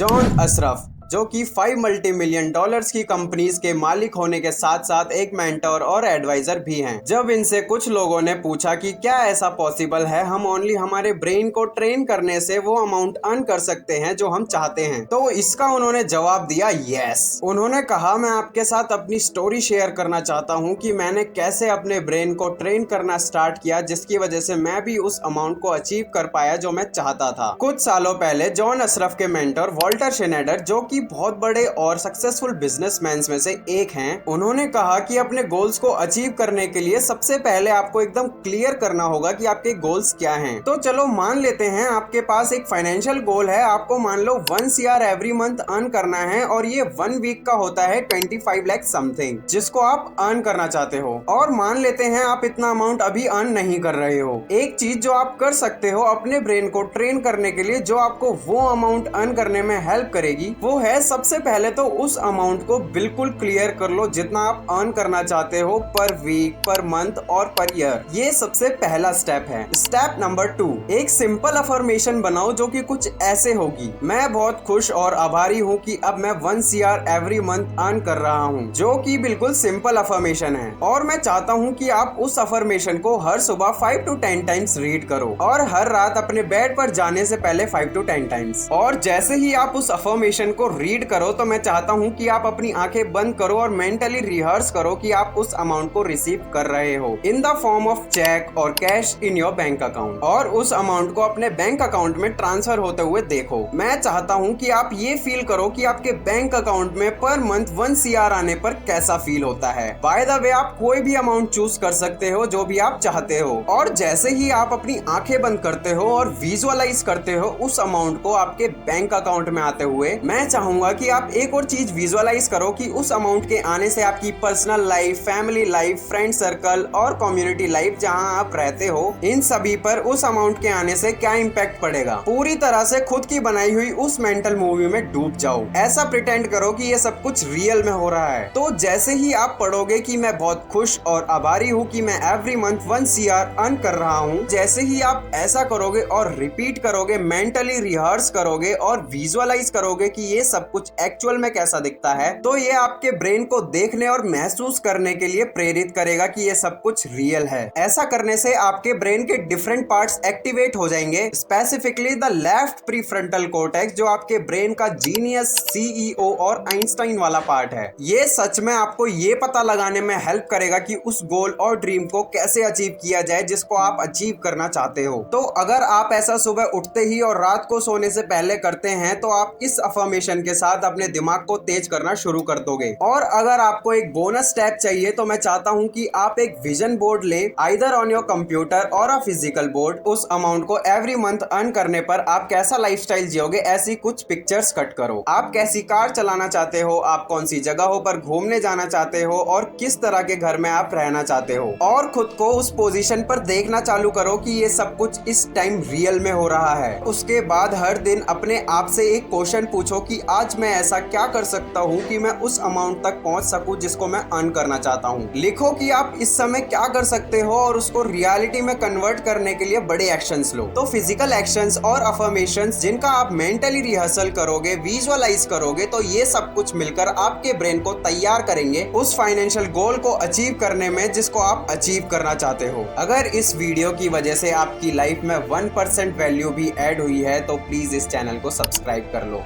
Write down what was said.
John Ashraf, जो कि 5 multi million dollars की कंपनीज के मालिक होने के साथ साथ एक मेंटर और एडवाइजर भी हैं। जब इनसे कुछ लोगों ने पूछा कि क्या ऐसा पॉसिबल है हम ओनली हमारे ब्रेन को ट्रेन करने से वो अमाउंट अर्न कर सकते हैं जो हम चाहते हैं, तो इसका उन्होंने जवाब दिया यस। उन्होंने कहा मैं आपके साथ अपनी स्टोरी शेयर करना चाहता हूँ कि मैंने कैसे अपने ब्रेन को ट्रेन करना स्टार्ट किया, जिसकी वजह से मैं भी उस अमाउंट को अचीव कर पाया जो मैं चाहता था। कुछ सालों पहले जॉन अशरफ के मेंटर वॉल्टर शेनेडर, जो कि बहुत बड़े और सक्सेसफुल बिजनेसमैन में से एक हैं, उन्होंने कहा कि अपने गोल्स को अचीव करने के लिए सबसे पहले आपको एकदम क्लियर करना होगा कि आपके गोल्स क्या हैं। तो चलो मान लेते हैं आपके पास एक फाइनेंशियल गोल है, आपको मान लो 1 CR एवरी मंथ अर्न करना है और ये 1 वीक का होता है 25 लाख समथिंग, जिसको आप अर्न करना चाहते हो। और मान लेते हैं आप इतना अमाउंट अभी अर्न नहीं कर रहे हो। एक चीज जो आप कर सकते हो अपने ब्रेन को ट्रेन करने के लिए, जो आपको वो अमाउंट अर्न करने में हेल्प करेगी, वो है सबसे पहले तो उस अमाउंट को बिल्कुल क्लियर कर लो जितना आप अर्न करना चाहते हो पर वीक, पर मंथ और पर ईयर। ये सबसे पहला स्टेप है। स्टेप नंबर 2, एक सिंपल अफर्मेशन बनाओ जो कि कुछ ऐसे होगी, मैं बहुत खुश और आभारी हूँ कि अब मैं 1 CR एवरी मंथ अर्न कर रहा हूँ, जो कि बिल्कुल सिंपल अफर्मेशन है। और मैं चाहता हूँ कि आप उस अफर्मेशन को हर सुबह 5 to 10 टाइम्स रीड करो और हर रात अपने बेड पर जाने से पहले 5 to 10 टाइम्स। और जैसे ही आप उस अफर्मेशन को रीड करो तो मैं चाहता हूं कि आप अपनी आंखें बंद करो और मेंटली रिहर्स करो कि आप उस अमाउंट को रिसीव कर रहे हो in the form of cheque और cash in your bank account, और उस अमाउंट को अपने बैंक अकाउंट में ट्रांसफर होते हुए देखो। मैं चाहता हूं कि आप ये फील करो कि आपके बैंक अकाउंट में पर मंथ 1 CR आने पर कैसा फील होता है। बाय द वे, आप कोई भी अमाउंट चूज कर सकते हो जो भी आप चाहते हो, और जैसे ही आप अपनी आंखें बंद करते हो और विजुअलाइज करते हो उस अमाउंट को आपके बैंक अकाउंट में आते हुए, मैं चाहूंगा कि आप एक और चीज विजुअलाइज करो कि उस अमाउंट के आने से आपकी personal life, family life, friend circle और कम्युनिटी लाइफ जहां आप रहते हो, इन सभी पर उस अमाउंट के आने से क्या इम्पैक्ट पड़ेगा। पूरी तरह से खुद की बनाई हुई उस मेंटल मूवी में डूब जाओ। ऐसा प्रिटेंड करो कि ये सब कुछ रियल में हो रहा है। तो जैसे ही आप पढ़ोगे कि मैं बहुत खुश और आभारी हूँ कि मैं एवरी मंथ 1 CR अर्न कर रहा हूँ, जैसे ही आप ऐसा करोगे और रिपीट करोगे, मेंटली रिहर्स करोगे और विजुअलाइज करोगे कि ये सब कुछ एक्चुअल में कैसा दिखता है, तो ये आपके ब्रेन को देखने और महसूस करने के लिए प्रेरित करेगा कि ये सब कुछ रियल है। ऐसा करने से आपके ब्रेन के डिफरेंट पार्ट्स एक्टिवेट हो जाएंगे, specifically the left prefrontal cortex, जो आपके ब्रेन का जीनियस, CEO और आइंस्टाइन वाला पार्ट है। ये सच में आपको ये पता लगाने में हेल्प करेगा कि उस गोल और ड्रीम को कैसे अचीव किया जाए जिसको आप अचीव करना चाहते हो। तो अगर आप ऐसा सुबह उठते ही और रात को सोने से पहले करते हैं तो आप इस अफर्मेशन के साथ अपने दिमाग को तेज करना शुरू कर दोगे। और अगर आपको एक बोनस स्टेप चाहिए तो मैं चाहता हूं कि आप एक विजन बोर्ड ले, आइदर ऑन योर कंप्यूटर और अ फिजिकल बोर्ड। उस अमाउंट को एवरी मंथ अर्न करने पर आप कैसा लाइफस्टाइल जियोगे, ऐसी कुछ पिक्चर्स कट करो। आप कैसी कार चलाना चाहते हो, आप कौन सी जगहों पर घूमने जाना चाहते हो और किस तरह के घर में आप रहना चाहते हो, और खुद को उस पोजीशन पर देखना चालू करो कि ये सब कुछ इस टाइम रियल में हो रहा है। उसके बाद हर दिन अपने आप से एक क्वेश्चन पूछो कि आज मैं ऐसा क्या कर सकता हूँ कि मैं उस अमाउंट तक पहुँच सकूँ जिसको मैं अर्न करना चाहता हूँ। लिखो कि आप इस समय क्या कर सकते हो और उसको रियलिटी में कन्वर्ट करने के लिए बड़े एक्शंस लो। तो फिजिकल एक्शंस और अफर्मेशंस जिनका आप मेंटली रिहर्सल करोगे, विजुअलाइज करोगे, तो ये सब कुछ मिलकर आपके ब्रेन को तैयार करेंगे उस फाइनेंशियल गोल को अचीव करने में जिसको आप अचीव करना चाहते हो। अगर इस वीडियो की वजह से आपकी लाइफ में 1% वैल्यू भी ऐड हुई है तो प्लीज इस चैनल को सब्सक्राइब कर लो।